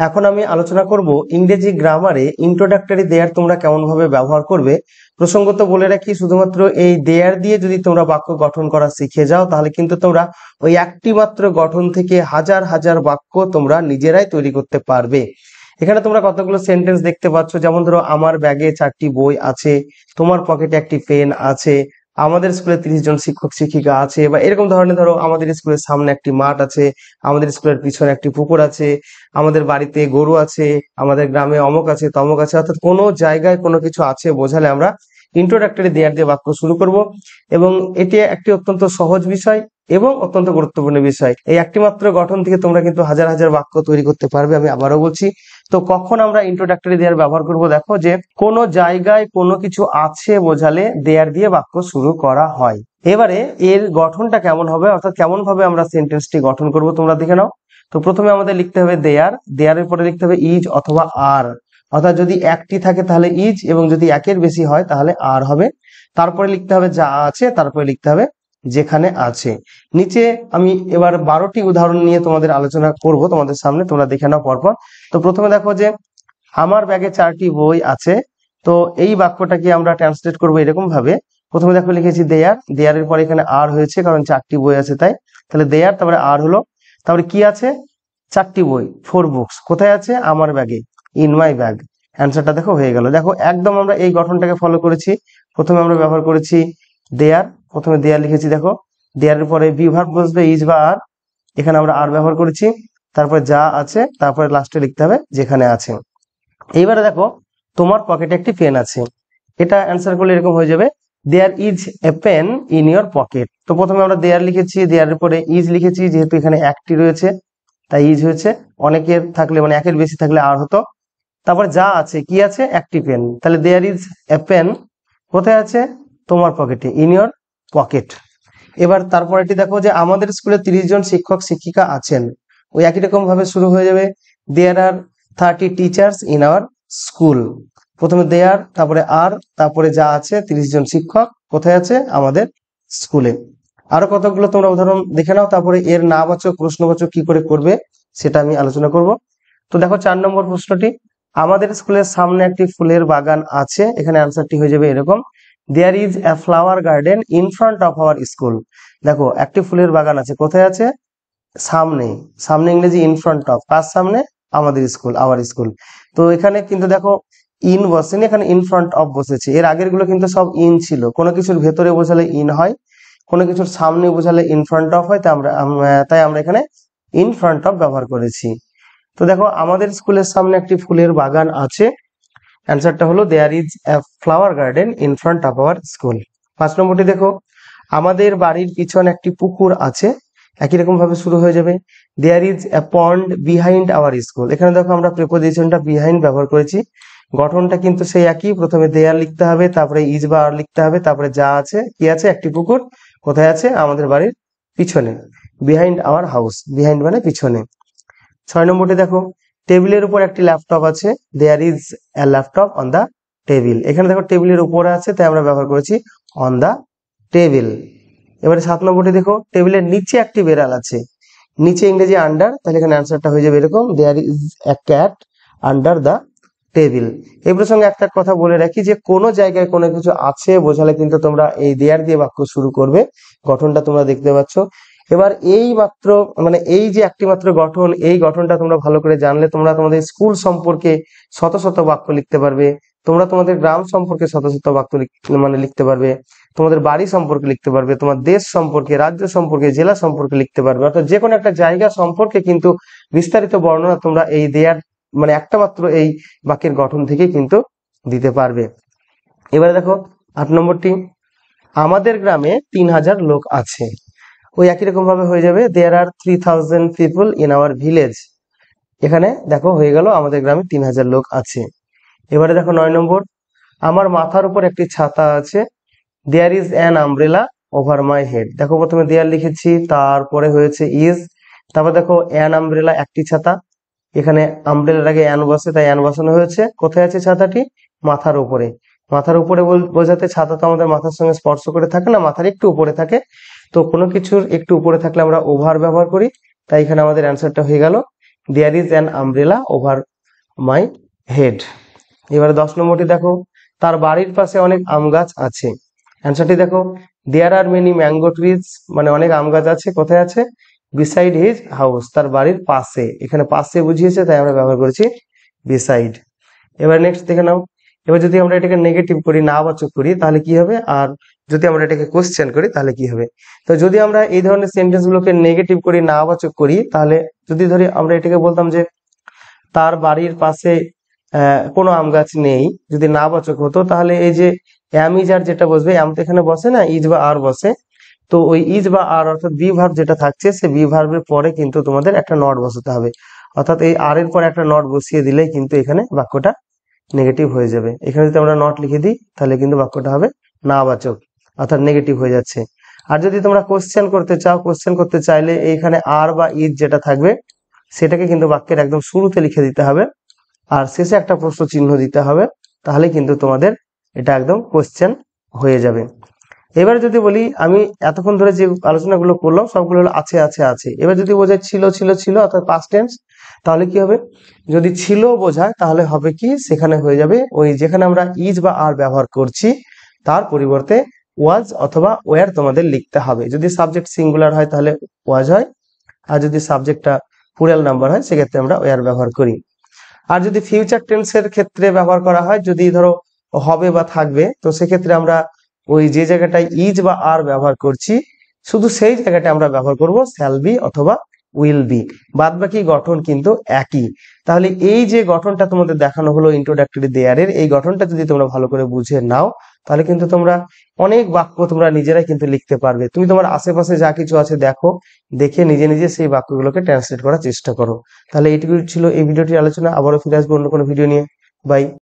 এখন আমি আলোচনা করব ইংরেজি গ্রামারে ইন্ট্রোডাক্টরি দেয়ার তোমরা কেমন ভাবে ব্যবহার করবে। প্রসঙ্গত বলে রাখি, শুধুমাত্র এই দেয়ার দিয়ে যদি তোমরা বাক্য গঠন করা শিখে যাও তাহলে কিন্তু তোমরা ওই একটি মাত্র গঠন থেকে হাজার হাজার বাক্য তোমরা নিজেরাই তৈরি করতে পারবে। এখানে তোমরা কতগুলো সেন্টেন্স দেখতে পাচ্ছ, যেমন ধরো আমার ব্যাগে 4টি বই আছে, তোমার পকেটে একটি পেন আছে, আমাদের স্কুলে 30 জন শিক্ষক শিক্ষিকা আছে, বা এরকম ধরনের ধরো আমাদের স্কুলের সামনে একটি মাঠ আছে, আমাদের স্কুলের পিছনে একটি পুকুর আছে, আমাদের বাড়িতে গরু আছে, আমাদের গ্রামে অমুক আছে তমুক আছে। অর্থাৎ কোনো জায়গায় কোনো কিছু আছে বোঝালে আমরা ইন্ট্রোডাক্টরি দেয়ার দিয়ে বাক্য শুরু করব। এবং এটি একটি অত্যন্ত সহজ বিষয় এবং অত্যন্ত গুরুত্বপূর্ণ বিষয়। এই একটি মাত্র গঠন থেকে তোমরা কিন্তু হাজার হাজার বাক্য তৈরি করতে পারবে। আমি আবারও বলছি, তো কখন আমরা ইন্ট্রোডাক্টরি দেয়ার ব্যবহার করব? দেখো যে কোনো জায়গায় কোনো কিছু আছে বোঝালে দেয়ার দিয়ে বাক্য শুরু করা হয়। এবারে এর গঠনটা কেমন হবে, অর্থাৎ কেমন ভাবে আমরা সেন্টেন্সটি গঠন করব তোমরা দেখে নাও। তো প্রথমে আমাদের লিখতে হবে দেয়ার, দেয়ারের পরে লিখতে হবে ইজ অথবা আর, অর্থাৎ যদি একটি থাকে তাহলে ইজ, এবং যদি একের বেশি হয় তাহলে আর হবে। তারপরে লিখতে হবে যা আছে, তারপরে লিখতে হবে যেখানে আছে। নিচে আমি এবার 12টি উদাহরণ নিয়ে তোমাদের আলোচনা করব তোমাদের সামনে, তোমরা দেখে নাও পরপর। তো প্রথমে দেখো যে আমার ব্যাগে 4টি বই আছে। তো এই বাক্যটাকে আমরা ট্রান্সলেট করবো এরকম ভাবে। প্রথমে দেখো লিখেছি দেয়ার, দেয়ারের পরে এখানে আর হয়েছে কারণ 4টি বই আছে তাই, তাহলে দেয়ার তারপরে আর হলো, তারপরে কি আছে 4টি বই, 4 বুকস, কোথায় আছে আমার ব্যাগে, ইন মাই ব্যাগ। অ্যান্সারটা দেখো হয়ে গেল। দেখো একদম আমরা এই গঠনটাকে ফলো করেছি। প্রথমে আমরা ব্যবহার করেছি দেয়ার, প্রথমে দেয়ার লিখেছি, দেখো দেয়ারের পরে বি ভার্ব বসবে ইজ বা আর, এখানে আমরা আর ব্যবহার করেছি, তারপরে যা আছে, তারপরে লাস্টে লিখতে হবে যেখানে আছে। এইবারে দেখো তোমার পকেটে একটি পেন আছে, এটা অ্যান্সার করলে এরকম হয়ে যাবে there is a pen in your pocket. তো প্রথমে আমরা দেয়ার লিখেছি, দেয়ারের পরে ইজ লিখেছি, যেহেতু এখানে একটি রয়েছে তাই ইজ হয়েছে, অনেকের থাকলে মানে একের বেশি থাকলে আর হতো। তারপর যা আছে, কি আছে একটি পেন, তাহলে দেয়ার ইজ এ পেন কোথায় আছে তোমার পকেটে, ইন ইয়োর পকেট। এবার তারপরেটি দেখো যে আমাদের স্কুলে 30 জন শিক্ষক শিক্ষিকা আছেন, ওই একই রকম ভাবে শুরু হয়ে যাবে দেয়ার আর 30 টিচার্স ইন আওয়ার স্কুল। প্রথমে দেয়ার, তারপরে আর, তারপরে যা আছে 30 জন শিক্ষক কোথায় আছে আমাদের স্কুলে। আরো কতগুলো তোমরা উদাহরণ দেখে নাও, তারপরে এর নাবাচক প্রশ্নবাচক কি করে করবে সেটা আমি আলোচনা করব। তো দেখো 4 নম্বর প্রশ্নটি, আমাদের স্কুলের সামনে একটি ফুলের বাগান আছে, এখানে আনসারটি হয়ে যাবে এরকম there is a flower garden in front of our school. দেখো একটি ফুলের বাগান আছে, কোথায় আছে সামনে, সামনে ইংরেজি ইন ফ্রন্ট অফ, কার সামনে আমাদের স্কুল, আওয়ার স্কুল। তো এখানে কিন্তু দেখো ইন বসেনি, এখানে ইন ফ্রন্ট অফ বসেছে। এর আগের গুলো কিন্তু সব ইন ছিল, কোনো কিছুর ভেতরে বোঝালে ইন হয়, কোনো কিছুর সামনে বোঝালে ইন ফ্রন্ট অফ হয়, তাই আমরা এখানে ইন ফ্রন্ট অফ ব্যবহার করেছি। তো দেখো আমাদের স্কুলের সামনে একটি ফুলের বাগান আছে, অ্যান্সারটা হলো there is a flower garden in front of our school. 5 নম্বরটি দেখো আমাদের বাড়ির পিছনে একটি পুকুর আছে, একই রকম ভাবে শুরু হয়ে যাবে there is a pond behind our school. এখানে দেখো আমরা প্রিপোজিশনটা বিহাইন্ড ব্যবহার করেছি, গঠনটা কিন্তু সেই একই, প্রথমে দেয়ার লিখতে হবে, তারপরে ইজ বা আর লিখতে হবে, তারপরে যা আছে, কি আছে একটি পুকুর, কোথায় আছে আমাদের বাড়ির পিছনে, বিহাইন্ড আওয়ার হাউস, বিহাইন্ড মানে পিছনে। 6 নম্বরটি দেখো টেবিলের উপর একটি ল্যাপটপ আছে, there is a laptop on the table. এখানে দেখো টেবিলের উপরে আছে তাই আমরা ব্যবহার করেছি অন দা টেবিল। এবারে 7 নম্বরটি দেখো টেবিলের নিচে একটি বেড়াল আছে, নিচে ইংরেজি আন্ডার, তাহলে এখানে অ্যান্সারটা হয়ে যাবে এরকম there is a cat under the table. এই প্রসঙ্গে একটা কথা বলে রাখি যে কোনো জায়গায় কোনো কিছু আছে বোঝালে কিন্তু তোমরা এই দেয়ার দিয়ে বাক্য শুরু করবে, গঠনটা তোমরা দেখতে পাচ্ছ। এবার এই মাত্র মানে এই যে একটি মাত্র গঠন, এই গঠনটা তোমরা ভালো করে জানলে তোমরা তোমাদের স্কুল সম্পর্কে শত শত বাক্য লিখতে পারবে, তোমরা তোমাদের গ্রাম সম্পর্কে শত শত বাক্য লিখতে পারবে, তোমাদের বাড়ি সম্পর্কে লিখতে পারবে, তোমার দেশ সম্পর্কে, রাজ্য সম্পর্কে, জেলা সম্পর্কে লিখতে পারবে, অর্থাৎ যে কোনো একটা জায়গা সম্পর্কে কিন্তু বিস্তারিত বর্ণনা তোমরা এই দেয়ার মানে একটা মাত্র এই বাক্যের গঠন থেকে কিন্তু দিতে পারবে। এবারে দেখো 8 নম্বরটি আমাদের গ্রামে 3000 লোক আছে, ওই একই রকম ভাবে হয়ে যাবে দেয়ার আর 3000 পিপল ইন আওয়ার ভিলেজ। এখানে দেখো হয়ে গেল আমাদের গ্রামে 3000 লোক আছে। এবারে দেখো 9 নম্বর আমার মাথার উপর একটি ছাতা আছে, there is an umbrella over my head. দেখো প্রথমে দেয়ার লিখেছি, তারপরে হয়েছে ইজ, তারপর দেখো অ্যান আমব্রেলা একটি ছাতা, এখানে আমব্রেলার আগে অ্যান বসে তাই অ্যান বসানো হয়েছে, কোথায় আছে ছাতাটি মাথার উপরে। মাথার উপরে বোঝাতে ছাতা তো আমাদের মাথার সঙ্গে স্পর্শ করে থাকে না, মাথার একটু উপরে থাকে, তো কোনো কিছুর একটু উপরে থাকলে আমরা ওভার ব্যবহার করি, তাই এখানে আমাদের অ্যান্সারটা হয়ে গেল there is an umbrella over my head. এবারে 10 নম্বরটি দেখো, তার বাড়ির পাশে অনেক আম গাছ আছে। অ্যান্সারটি দেখো, দেয়ার আর মেনি ম্যাঙ্গো ট্রিজ, মানে অনেক আম গাছ আছে, কোথায় আছে? বিসাইড হিজ হাউস, তার বাড়ির পাশে। এখানে পাশে বুঝিয়েছে তাই আমরা ব্যবহার করেছি বিসাইড। এবার নেক্সট দেখে নাও, এবার যদি আমরা এটাকে নেগেটিভ করি, নাবাচক করি, তাহলে কি হবে? আর যদি আমরা এটাকে কোশ্চেন করি তাহলে কি হবে? তো যদি আমরা এই ধরনের সেন্টেন্স গুলোকে নেগেটিভ করি, নাবাচক করি, তাহলে যদি ধরি আমরা এটাকে বলতাম যে তার বাড়ির পাশে কোনো আম গাছ নেই, যদি নাবাচক হতো, তাহলে এই যে অ্যাম ইজ আর যেটা বসবে, অ্যাম তো এখানে বসে না, ইজ বা আর বসে, তো ওই ইজ বা আর অর্থাৎ বি ভার্ব যেটা থাকছে, সে বি ভার্বের পরে কিন্তু তোমাদের একটা নট বসাতে হবে, অর্থাৎ এই আর এর পরে একটা নট বসিয়ে দিলেই কিন্তু এখানে বাক্যটা নেগেটিভ হয়ে যাবে। এখানে যদি আমরা নট লিখে দিই তাহলে কিন্তু বাক্যটা হবে নাবাচক, অর্থাৎ নেগেটিভ হয়ে যাচ্ছে। আর যদি তোমরা কোশ্চেন করতে চাও, কোশ্চেন করতে চাইলে এইখানে আর বা ইজ যেটা থাকবে সেটাকে কিন্তু বাক্যের একদম শুরুতে লিখে দিতে হবে, আর শেষে একটা প্রশ্ন চিহ্ন দিতে হবে, তাহলে কিন্তু তোমাদের এটা একদম কোশ্চেন হয়ে যাবে। এবার যদি বলি, আমি এতক্ষণ ধরে যে আলোচনাগুলো করলাম সবগুলো হলো আছে আছে আছে। এবার যদি বোঝায় ছিল ছিল ছিল অর্থাৎ পাস্ট টেন্স, তাহলে কি হবে? যদি ছিল বোঝায় তাহলে হবে কি, সেখানে হয়ে যাবে ওই যেখানে আমরা ইজ বা আর ব্যবহার করছি তার পরিবর্তে ওয়াজ অথবা ওয়ার তোমাদের লিখতে হবে। যদি সাবজেক্ট সিঙ্গুলার হয় তাহলে ওয়াজ হয়, আর যদি সাবজেক্টটা প্লুরাল নাম্বার হয় সেক্ষেত্রে আমরা ওয়ার ব্যবহার করি। আর যদি ফিউচার টেন্সের ক্ষেত্রে ব্যবহার করা হয়, যদি ধরো হবে বা থাকবে, তো সেক্ষেত্রে আমরা ওই যে জায়গাটায় ইজ বা আর ব্যবহার করছি শুধু সেই জায়গাটা আমরা ব্যবহার করব শ্যাল বি অথবা উইল বি, বাদ বাকি গঠন কিন্তু একই। তাহলে এই যে গঠনটা তোমাদের দেখানো হলো ইন্ট্রোডাক্টরি দেয়ারের, এই গঠনটা যদি তোমরা ভালো করে বুঝে নাও তাহলে কিন্তু তোমরা অনেক বাক্য তোমরা নিজেরাই কিন্তু লিখতে পারবে। তুমি তোমার আশেপাশে যা কিছু আছে দেখো, দেখে নিজে নিজে সেই বাক্যগুলোকে ট্রান্সলেট করার চেষ্টা করো। তাহলে এইটুকু ছিল এই ভিডিওটির আলোচনা। আবারও ফিরে আসবো অন্য কোনো ভিডিও নিয়ে। বাই।